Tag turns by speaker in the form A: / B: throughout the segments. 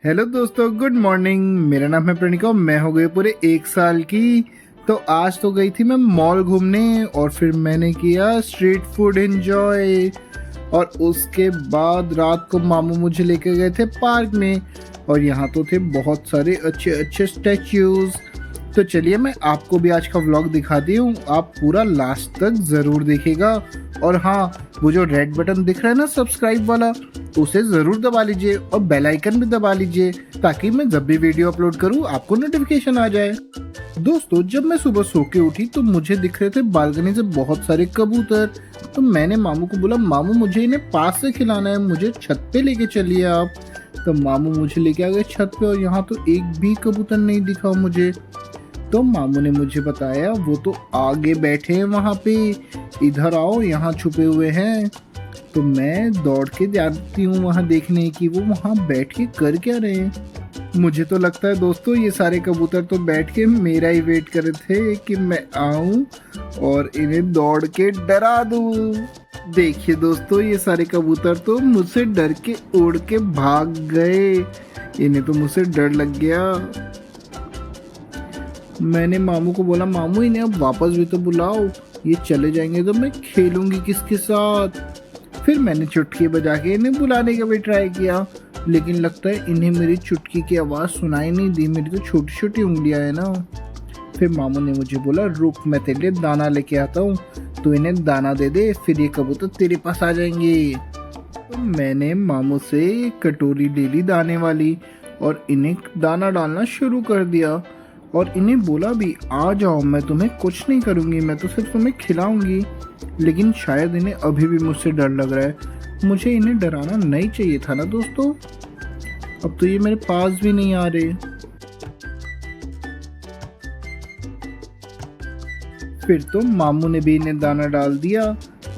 A: Hello दोस्तों, good morning. मेरा नाम है प्रणिका। मैं हो गई पूरे 1 साल की। तो आज तो गई थी मैं मॉल घूमने और फिर मैंने किया स्ट्रीट फूड एंजॉय। और उसके बाद रात को मामू मुझे लेके गए थे पार्क में और यहाँ तो थे बहुत सारे अच्छे अच्छे स्टैच्यूज। तो चलिए मैं आपको भी आज का व्लॉग दिखाती हूँ, आप पूरा लास्ट तक ज़रूर देखिएगा। और हाँ, वो जो रेड बटन दिख रहा है ना सब्सक्राइब वाला, उसे ज़रूर दबा लीजिए और बेल आइकन भी दबा लीजिए ताकि मैं जब भी वीडियो अपलोड करूँ आपको नोटिफिकेशन आ जाए। दोस्तों, जब मैं सुबह सो के उठी तो मुझे दिख रहे थे बालकनी से बहुत सारे कबूतर। तो मैंने मामू को बोला, मामू मुझे इन्हें पास से खिलाना है, मुझे छत पे लेके चलिए आप। तो मामू मुझे लेके आ गए छत पे और यहाँ तो एक भी कबूतर नहीं दिखा मुझे। तो मामू ने मुझे बताया वो तो आगे बैठे हैं वहाँ पे, इधर आओ यहाँ छुपे हुए हैं। तो मैं दौड़ के जाती हूँ वहाँ देखने की वो वहाँ बैठ के कर क्या रहे हैं। मुझे तो लगता है दोस्तों ये सारे कबूतर तो बैठ के मेरा ही वेट कर रहे थे कि मैं आऊँ और इन्हें दौड़ के डरा दूँ। देखिए दोस्तों, ये सारे कबूतर तो मुझसे डर के उड़ के भाग गए। इन्हें तो मुझसे डर लग गया। मैंने मामू को बोला, मामू इन्हें अब वापस भी तो बुलाओ, ये चले जाएंगे तो मैं खेलूंगी किसके साथ। फिर मैंने चुटकी बजा के इन्हें बुलाने का भी ट्राई किया, लेकिन लगता है इन्हें मेरी चुटकी की आवाज़ सुनाई नहीं दी, मेरी तो छोटी छोटी उंगलियां है ना। फिर मामू ने मुझे बोला, रुक मैं तेरे लिए दाना लेके आता हूँ, तो इन्हें दाना दे दे, फिर ये कबूतर तेरे पास आ जाएंगे। तो मैंने मामू से कटोरी ले ली दाने वाली और इन्हें दाना डालना शुरू कर दिया और इन्हें बोला भी, आ जाओ, मैं तुम्हें कुछ नहीं करूँगी, मैं तो सिर्फ तुम्हें खिलाऊंगी। लेकिन शायद इन्हें अभी भी मुझसे डर लग रहा है। मुझे इन्हें डराना नहीं चाहिए था ना दोस्तों। अब तो ये मेरे पास भी नहीं आ रहे। फिर तो मामू ने भी इन्हें दाना डाल दिया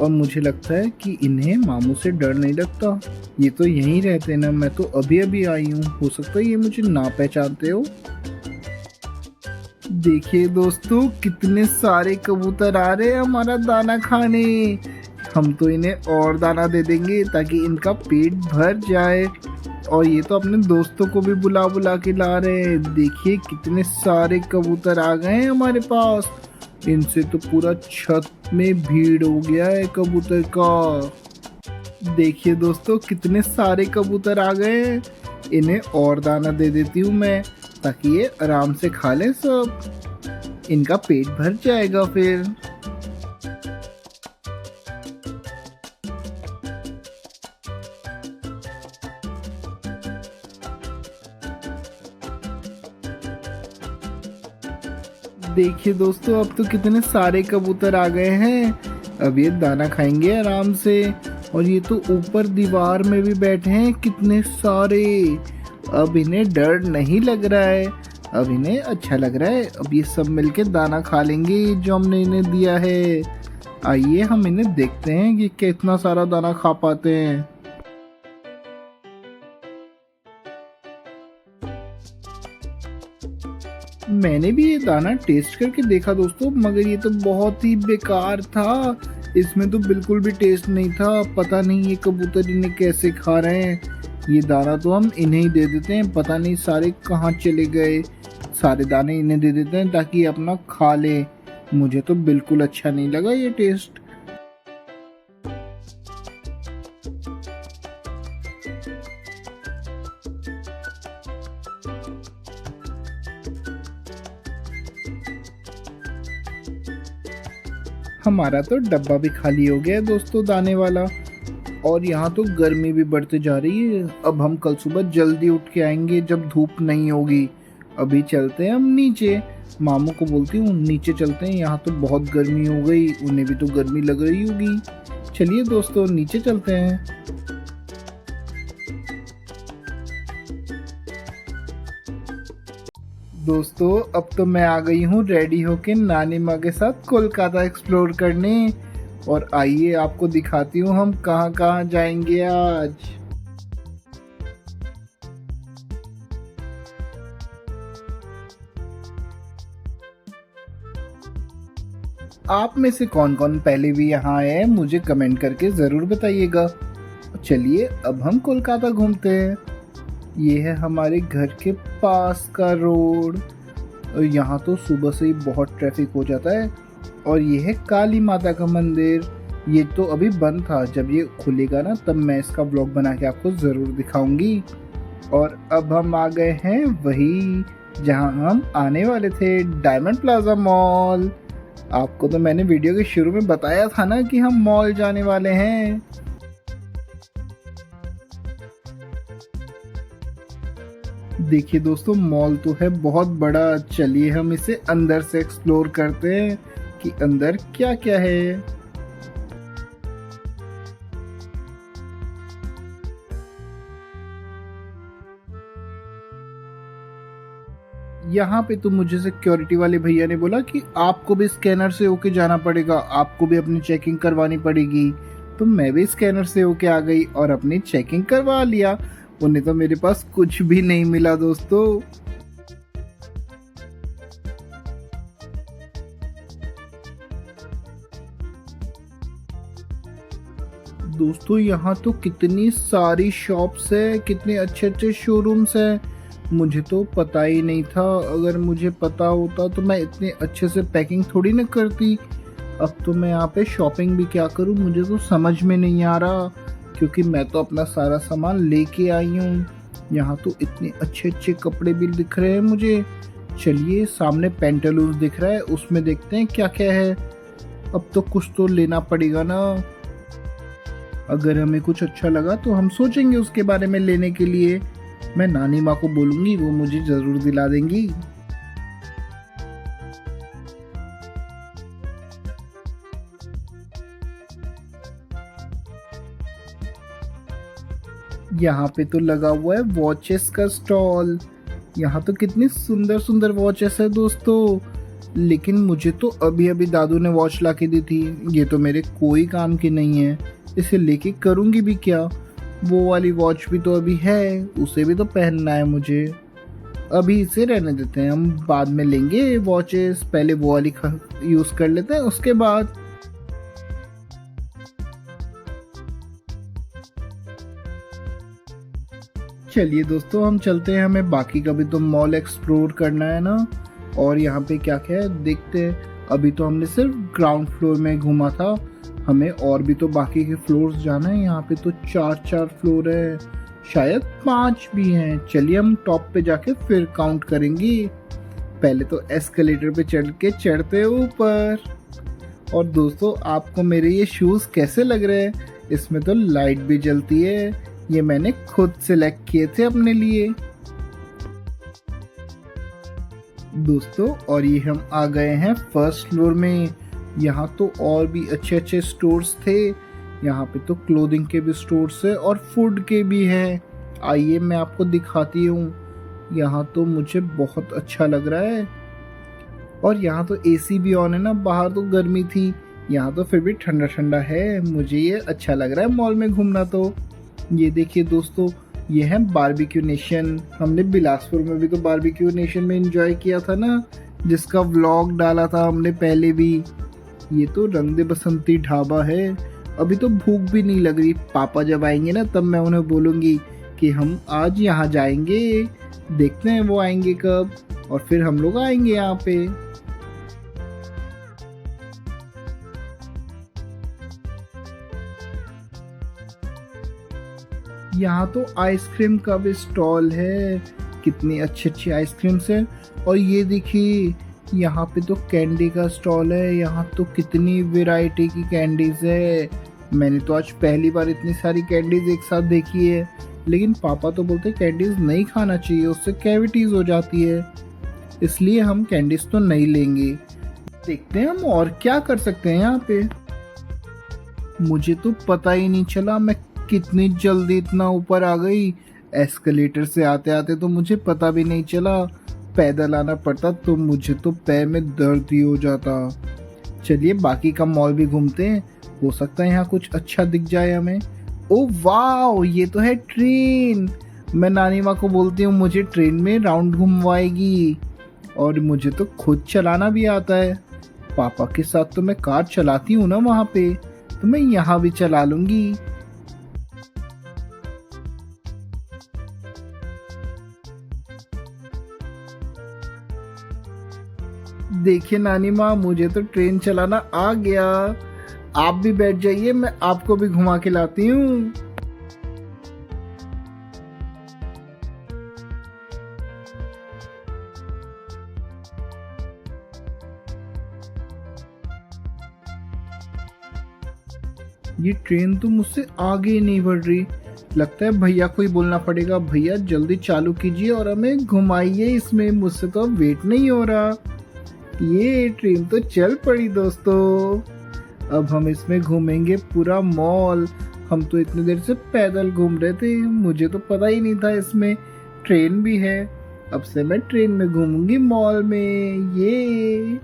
A: और मुझे लगता है कि इन्हें मामू से डर नहीं लगता। ये तो यहीं रहते ना, मैं तो अभी अभी आई हूँ, हो सकता है ये मुझे ना पहचानते हो। देखिए दोस्तों, कितने सारे कबूतर आ रहे हैं हमारा दाना खाने। हम तो इन्हें और दाना दे देंगे ताकि इनका पेट भर जाए। और ये तो अपने दोस्तों को भी बुला बुला के ला रहे हैं। देखिए कितने सारे कबूतर आ गए हैं हमारे पास। इनसे तो पूरा छत में भीड़ हो गया है कबूतर का। देखिए दोस्तों, कितने सारे कबूतर आ गए हैं। इन्हें और दाना दे देती हूँ मैं ताकि ये आराम से खा लें सब, इनका पेट भर जाएगा फिर। देखिए दोस्तों, अब तो कितने सारे कबूतर आ गए हैं। अब ये दाना खाएंगे आराम से। और ये तो ऊपर दीवार में भी बैठे हैं कितने सारे। अब इन्हें डर नहीं लग रहा है, अब इन्हें अच्छा लग रहा है। अब ये सब मिलके दाना खा लेंगे जो हमने इन्हें दिया है। आइए हम इन्हें देखते हैं कि कितना सारा दाना खा पाते हैं। मैंने भी ये दाना टेस्ट करके देखा दोस्तों, मगर ये तो बहुत ही बेकार था। इसमें तो बिल्कुल भी टेस्ट नहीं था। पता नहीं ये कबूतर इन्हें कैसे खा रहे हैं। ये दाना तो हम इन्हें ही दे देते हैं, पता नहीं सारे कहाँ चले गए। सारे दाने इन्हें दे देते हैं ताकि ये अपना खा ले। मुझे तो बिल्कुल अच्छा नहीं लगा ये टेस्ट। हमारा तो डब्बा भी खाली हो गया है दोस्तों दाने वाला। और यहाँ तो गर्मी भी बढ़ते जा रही है। अब हम कल सुबह जल्दी उठ के आएंगे जब धूप नहीं होगी। अभी चलते हैं हम नीचे। मामू को बोलती हूँ नीचे चलते हैं, यहाँ तो बहुत गर्मी हो गई, उन्हें भी तो गर्मी लग रही होगी। चलिए दोस्तों नीचे चलते हैं। दोस्तों, अब तो मैं आ गई हूँ रेडी होके नानी माँ के साथ कोलकाता एक्सप्लोर करने। और आइए आपको दिखाती हूँ हम कहाँ कहाँ जाएंगे आज। आप में से कौन कौन पहले भी यहाँ आए हैं मुझे कमेंट करके ज़रूर बताइएगा। चलिए अब हम कोलकाता घूमते हैं। ये है हमारे घर के पास का रोड। और यहाँ तो सुबह से ही बहुत ट्रैफिक हो जाता है। और ये है काली माता का मंदिर। ये तो अभी बंद था, जब ये खुलेगा ना तब मैं इसका व्लॉग बना के आपको ज़रूर दिखाऊंगी। और अब हम आ गए हैं वही जहाँ हम आने वाले थे, डायमंड प्लाजा मॉल। आपको तो मैंने वीडियो के शुरू में बताया था ना कि हम मॉल जाने वाले हैं। देखिए दोस्तों, मॉल तो है बहुत बड़ा। चलिए हम इसे अंदर से एक्सप्लोर करते हैं कि अंदर क्या क्या है। यहाँ पे तो मुझे सिक्योरिटी वाले भैया ने बोला कि आपको भी स्कैनर से होके जाना पड़ेगा, आपको भी अपनी चेकिंग करवानी पड़ेगी। तो मैं भी स्कैनर से होके आ गई और अपनी चेकिंग करवा लिया। उन्हें तो मेरे पास कुछ भी नहीं मिला दोस्तों। दोस्तों यहाँ तो कितनी सारी शॉप्स है, कितने अच्छे अच्छे शोरूम्स हैं। मुझे तो पता ही नहीं था। अगर मुझे पता होता तो मैं इतने अच्छे से पैकिंग थोड़ी ना करती। अब तो मैं यहाँ पे शॉपिंग भी क्या करूँ, मुझे तो समझ में नहीं आ रहा, क्योंकि मैं तो अपना सारा सामान लेके आई हूँ। यहाँ तो इतने अच्छे अच्छे कपड़े भी दिख रहे हैं मुझे। चलिए सामने पेंटालून्स दिख रहा है, उसमें देखते हैं क्या क्या है। अब तो कुछ तो लेना पड़ेगा ना। अगर हमें कुछ अच्छा लगा तो हम सोचेंगे उसके बारे में लेने के लिए। मैं नानी माँ को बोलूंगी, वो मुझे जरूर दिला देंगी। यहाँ पे तो लगा हुआ है वॉचेस का स्टॉल। यहाँ तो कितनी सुंदर सुंदर वॉचेस है दोस्तों। लेकिन मुझे तो अभी अभी दादू ने वॉच ला के दी थी, ये तो मेरे कोई काम की नहीं है। इसे लेके करूँगी भी क्या। वो वाली वॉच भी तो अभी है, उसे भी तो पहनना है मुझे। अभी इसे रहने देते हैं, हम बाद में लेंगे वॉचेस। पहले वो वाली यूज़ कर लेते हैं, उसके बाद। चलिए दोस्तों हम चलते हैं, हमें बाकी का भी तो मॉल एक्सप्लोर करना है ना। और यहाँ पे क्या क्या है देखते हैं। अभी तो हमने सिर्फ ग्राउंड फ्लोर में घूमा था, हमें और भी तो बाकी के फ्लोर्स जाना है। यहाँ पे तो 4 फ्लोर है, शायद 5 भी हैं। चलिए हम टॉप पे जाके फिर काउंट करेंगे। पहले तो एस्केलेटर पे चढ़ के चढ़ते ऊपर। और दोस्तों आपको मेरे ये शूज कैसे लग रहे हैं? इसमें तो लाइट भी जलती है, ये मैंने खुद सिलेक्ट किए थे अपने लिए दोस्तों। और ये हम आ गए हैं फर्स्ट फ्लोर में। यहाँ तो और भी अच्छे अच्छे स्टोर्स थे। यहाँ पे तो क्लोथिंग के भी स्टोर्स है और फूड के भी हैं। आइए मैं आपको दिखाती हूँ। यहाँ तो मुझे बहुत अच्छा लग रहा है। और यहाँ तो एसी भी ऑन है ना, बाहर तो गर्मी थी, यहाँ तो फिर भी ठंडा ठंडा है। मुझे ये अच्छा लग रहा है मॉल में घूमना। तो ये देखिए दोस्तों, ये है बारबेक्यू नेशन। हमने बिलासपुर में भी तो बारबेक्यू नेशन में एंजॉय किया था ना, जिसका व्लॉग डाला था हमने पहले भी। ये तो रंग दे बसंती ढाबा है। अभी तो भूख भी नहीं लग रही। पापा जब आएंगे ना तब मैं उन्हें बोलूँगी कि हम आज यहाँ जाएंगे। देखते हैं वो आएंगे कब, और फिर हम लोग आएंगे यहाँ पे। यहाँ तो आइसक्रीम का भी स्टॉल है, कितनी अच्छी अच्छी आइसक्रीम्स है। और ये देखिए यहाँ पे तो कैंडी का स्टॉल है। यहाँ तो कितनी वैरायटी की कैंडीज है। मैंने तो आज पहली बार इतनी सारी कैंडीज एक साथ देखी है। लेकिन पापा तो बोलते कैंडीज नहीं खाना चाहिए, उससे कैविटीज हो जाती है, इसलिए हम कैंडीज तो नहीं लेंगे। देखते हैं हम और क्या कर सकते हैं यहाँ पे। मुझे तो पता ही नहीं चला मैं कितनी जल्दी इतना ऊपर आ गई। एस्केलेटर से आते आते तो मुझे पता भी नहीं चला। पैदल आना पड़ता तो मुझे तो पैर में दर्द ही हो जाता। चलिए बाकी का मॉल भी घूमते हैं, हो सकता है यहाँ कुछ अच्छा दिख जाए हमें। ओ वाह, ये तो है ट्रेन। मैं नानी माँ को बोलती हूँ मुझे ट्रेन में राउंड घुमवाएगी। और मुझे तो खुद चलाना भी आता है। पापा के साथ तो मैं कार चलाती हूँ ना वहाँ पे, तो मैं यहाँ भी चला लूंगी। देखिए नानी माँ, मुझे तो ट्रेन चलाना आ गया। आप भी बैठ जाइए, मैं आपको भी घुमा के लाती हूँ। ये ट्रेन तो मुझसे आगे ही नहीं बढ़ रही। लगता है भैया को ही बोलना पड़ेगा, भैया जल्दी चालू कीजिए और हमें घुमाइए इसमें, मुझसे तो अब वेट नहीं हो रहा। ये ट्रेन तो चल पड़ी दोस्तों। अब हम इसमें घूमेंगे पूरा मॉल। हम तो इतनी देर से पैदल घूम रहे थे, मुझे तो पता ही नहीं था इसमें ट्रेन भी है। अब से मैं ट्रेन में घूमूंगी मॉल में। ये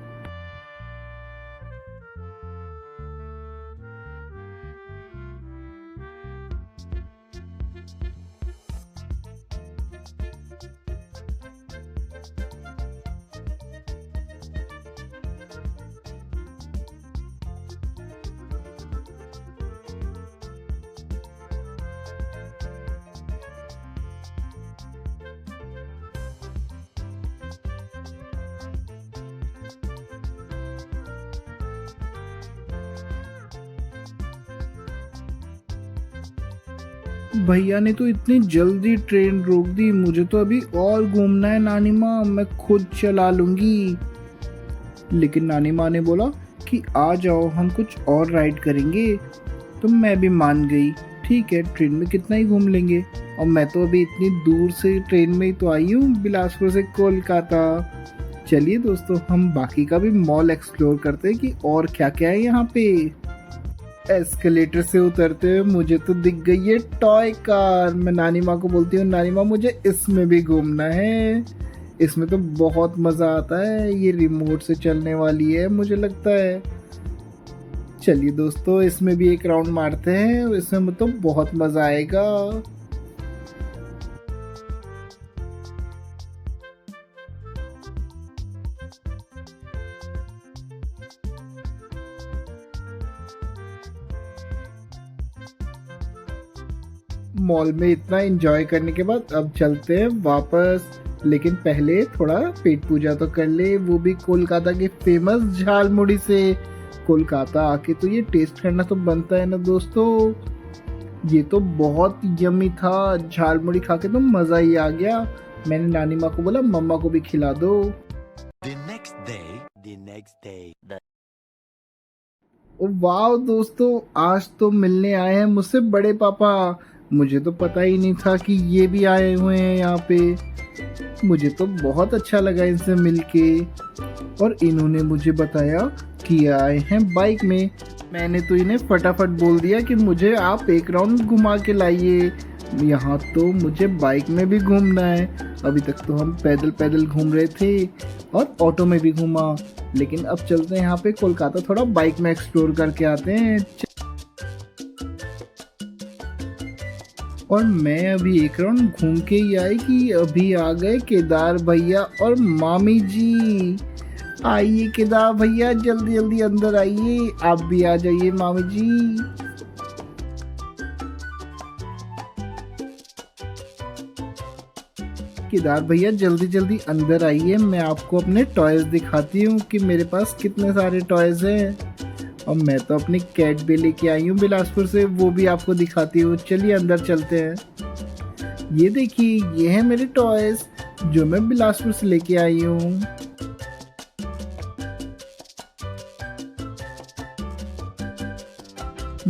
A: भैया ने तो इतनी जल्दी ट्रेन रोक दी, मुझे तो अभी और घूमना है नानी माँ, मैं खुद चला लूंगी। लेकिन नानी माँ ने बोला कि आ जाओ हम कुछ और राइड करेंगे, तो मैं भी मान गई। ठीक है, ट्रेन में कितना ही घूम लेंगे। और मैं तो अभी इतनी दूर से ट्रेन में ही तो आई हूँ, बिलासपुर से कोलकाता। चलिए दोस्तों, हम बाकी का भी मॉल एक्सप्लोर करते हैं कि और क्या क्या है यहाँ पे। एस्केलेटर से उतरते हुए मुझे तो दिख गई है टॉय कार। मैं नानी माँ को बोलती हूँ, नानी माँ मुझे इसमें भी घूमना है। इसमें तो बहुत मजा आता है, ये रिमोट से चलने वाली है मुझे लगता है। चलिए दोस्तों, इसमें भी एक राउंड मारते हैं, इसमें तो बहुत मजा आएगा। मॉल में इतना एंजॉय करने के बाद अब चलते हैं वापस। लेकिन पहले थोड़ा पेट पूजा तो कर ले, वो भी कोलकाता के फेमस झालमुड़ी से। कोलकाता आके तो ये टेस्ट करना तो बनता है ना दोस्तों। ये तो बहुत यम्मी था, झालमुड़ी खा के तो मजा ही आ गया। मैंने नानी माँ को बोला मम्मा को भी खिला दो।
B: The next day.
A: ओ वाह दोस्तों, आज तो मिलने आए हैं मुझसे बड़े पापा। मुझे तो पता ही नहीं था कि ये भी आए हुए हैं यहाँ पे। मुझे तो बहुत अच्छा लगा इनसे मिलके। और इन्होंने मुझे बताया कि आए हैं बाइक में। मैंने तो इन्हें फटाफट बोल दिया कि मुझे आप एक राउंड घुमा के लाइए। यहाँ तो मुझे बाइक में भी घूमना है। अभी तक तो हम पैदल पैदल घूम रहे थे और ऑटो में भी घूमा, लेकिन अब चलते हैं यहाँ पे कोलकाता, थोड़ा बाइक में एक्सप्लोर करके आते हैं। और मैं अभी एक राउंड घूम के ही आई कि अभी आ गए केदार भैया और मामी जी। आइए केदार भैया, जल्दी जल्दी अंदर आइए। आप भी आ जाइए मामी जी। केदार भैया जल्दी जल्दी अंदर आइए, मैं आपको अपने टॉयज दिखाती हूँ कि मेरे पास कितने सारे टॉयज हैं। और मैं तो अपनी कैट भी लेके आई हूँ बिलासपुर से, वो भी आपको दिखाती हूँ। चलिए अंदर चलते हैं। ये देखिए, ये है मेरे टॉयज जो मैं बिलासपुर से लेके आई हूँ।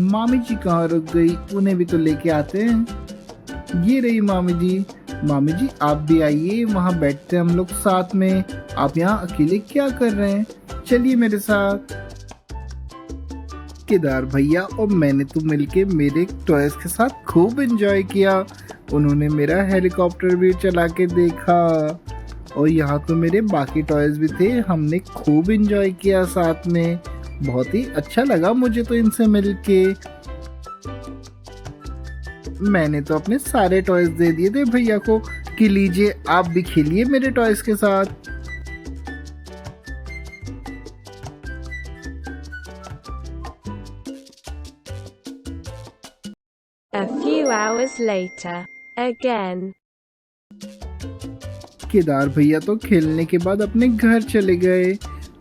A: मामी जी कहाँ रुक गई, उन्हें भी तो लेके आते हैं। ये रही मामी जी। मामी जी आप भी आइए, वहाँ बैठते हैं हम लोग साथ में। आप यहाँ अकेले क्या कर रहे हैं, चलिए मेरे साथ। केदार भैया और मैंने तो मिलके मेरे टॉयज के साथ खूब एंजॉय किया। उन्होंने मेरा हेलीकॉप्टर भी चला के देखा और यहाँ तो मेरे बाकी टॉयज भी थे, हमने खूब एंजॉय किया साथ में। बहुत ही अच्छा लगा मुझे तो इनसे मिलके। मैंने तो अपने सारे टॉयज दे दिए थे भैया को कि लीजिए आप भी खेलिए मेरे टॉयज के साथ।
C: A few hours later, again.
A: Kedar भैया तो खेलने के बाद अपने घर चले गए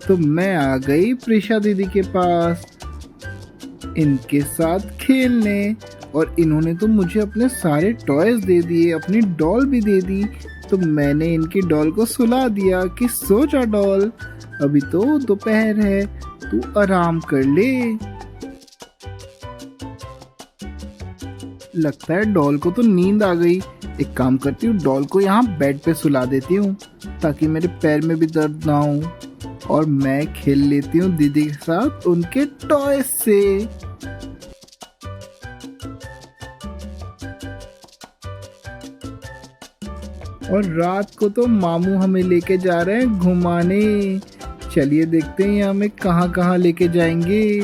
A: तो मैं आ गई प्रिशा दीदी के पास इनके साथ खेलने, और इन्होंने तो मुझे अपने सारे टॉयज दे दिए, अपनी डॉल भी दे दी। तो मैंने इनकी डॉल को सुला दिया कि सो जा डॉल, अभी तो दोपहर है, तू आराम कर ले। लगता है डॉल को तो नींद आ गई। एक काम करती हूँ, डॉल को यहाँ बेड पे सुला देती हूँ ताकि मेरे पैर में भी दर्द ना हो, और मैं खेल लेती हूँ दीदी के साथ उनके टॉय से। और रात को तो मामू हमें लेके जा रहे हैं घुमाने। चलिए देखते हैं हमें कहाँ कहाँ लेके जाएंगे।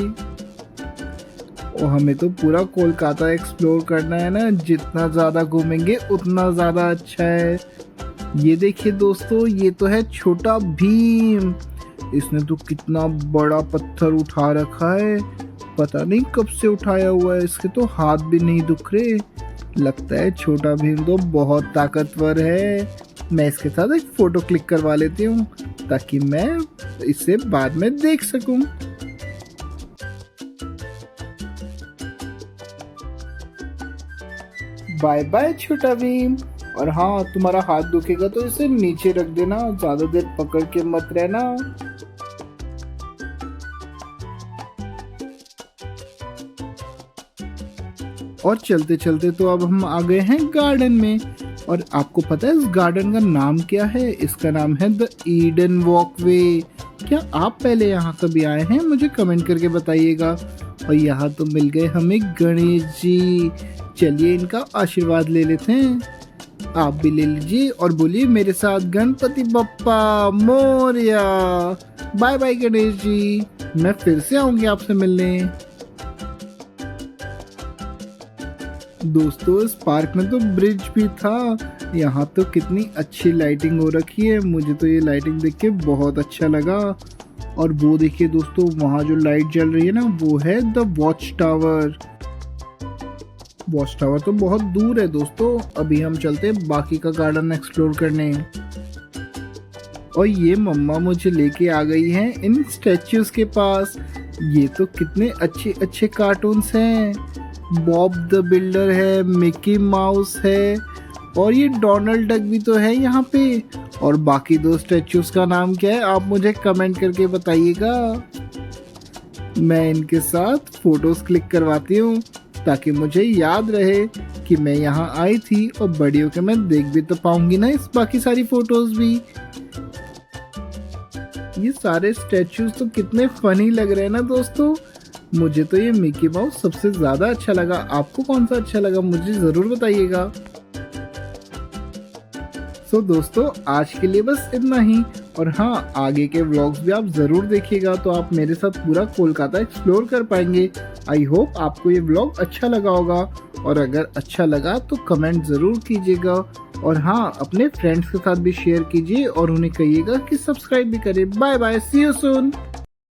A: और हमें तो पूरा कोलकाता एक्सप्लोर करना है ना, जितना ज़्यादा घूमेंगे उतना ज़्यादा अच्छा है। ये देखिए दोस्तों, ये तो है छोटा भीम। इसने तो कितना बड़ा पत्थर उठा रखा है, पता नहीं कब से उठाया हुआ है, इसके तो हाथ भी नहीं दुख रहे। लगता है छोटा भीम तो बहुत ताकतवर है। मैं इसके साथ एक फोटो क्लिक करवा लेती हूँ ताकि मैं इसे बाद में देख सकूं। बाय बाय छोटा भीम। और हाँ, तुम्हारा हाथ दुखेगा तो इसे नीचे रख देना, ज्यादा देर पकड़ के मत रहना। और चलते चलते तो अब हम आ गए हैं गार्डन में। और आपको पता है इस गार्डन का नाम क्या है? इसका नाम है द ईडन वॉकवे। क्या आप पहले यहाँ कभी आए हैं? मुझे कमेंट करके बताइएगा। और यहाँ तो मिल गए हमें गणेश जी। चलिए इनका आशीर्वाद ले लेते हैं। आप भी ले लीजिए और बोलिए मेरे साथ, गणपति बप्पा मोरया। बाय बाय गणेश जी, मैं फिर से आऊंगी आपसे मिलने। दोस्तों इस पार्क में तो ब्रिज भी था। यहाँ तो कितनी अच्छी लाइटिंग हो रखी है, मुझे तो ये लाइटिंग देख के बहुत अच्छा लगा। और वो देखिए दोस्तों, वहाँ जो लाइट जल रही है ना, वो है the watch tower. Watch tower तो बहुत दूर है दोस्तों। अभी हम चलते हैं बाकी का गार्डन एक्सप्लोर करने। और ये मम्मा मुझे लेके आ गई हैं इन स्टैच्यूज के पास। ये तो कितने अच्छे अच्छे कार्टून्स हैं। बॉब द बिल्डर है, मिकी माउस है, और ये डोनाल्ड डक भी तो है यहाँ पे। और बाकी दो स्टैच्यूज का नाम क्या है आप मुझे कमेंट करके बताइएगा। मैं इनके साथ फोटोज क्लिक करवाती हूँ ताकि मुझे याद रहे कि मैं यहाँ आई थी, और बड़ी होकर मैं देख भी तो पाऊंगी ना इस बाकी सारी फोटोज भी। ये सारे स्टैच्यूज तो कितने फनी लग रहे हैं ना दोस्तों। मुझे तो ये मिकी माउस सबसे ज्यादा अच्छा लगा। आपको कौन सा अच्छा लगा मुझे जरूर बताइएगा। सो दोस्तों आज के लिए बस इतना ही। और हाँ, आगे के व्लॉग्स भी आप जरूर देखिएगा, तो आप मेरे साथ पूरा कोलकाता एक्सप्लोर कर पाएंगे। आई होप आपको ये व्लॉग अच्छा लगा होगा, और अगर अच्छा लगा तो कमेंट जरूर कीजिएगा। और हाँ, अपने फ्रेंड्स के साथ भी शेयर कीजिए और उन्हें कहिएगा कि सब्सक्राइब भी करें। Bye bye, see you soon.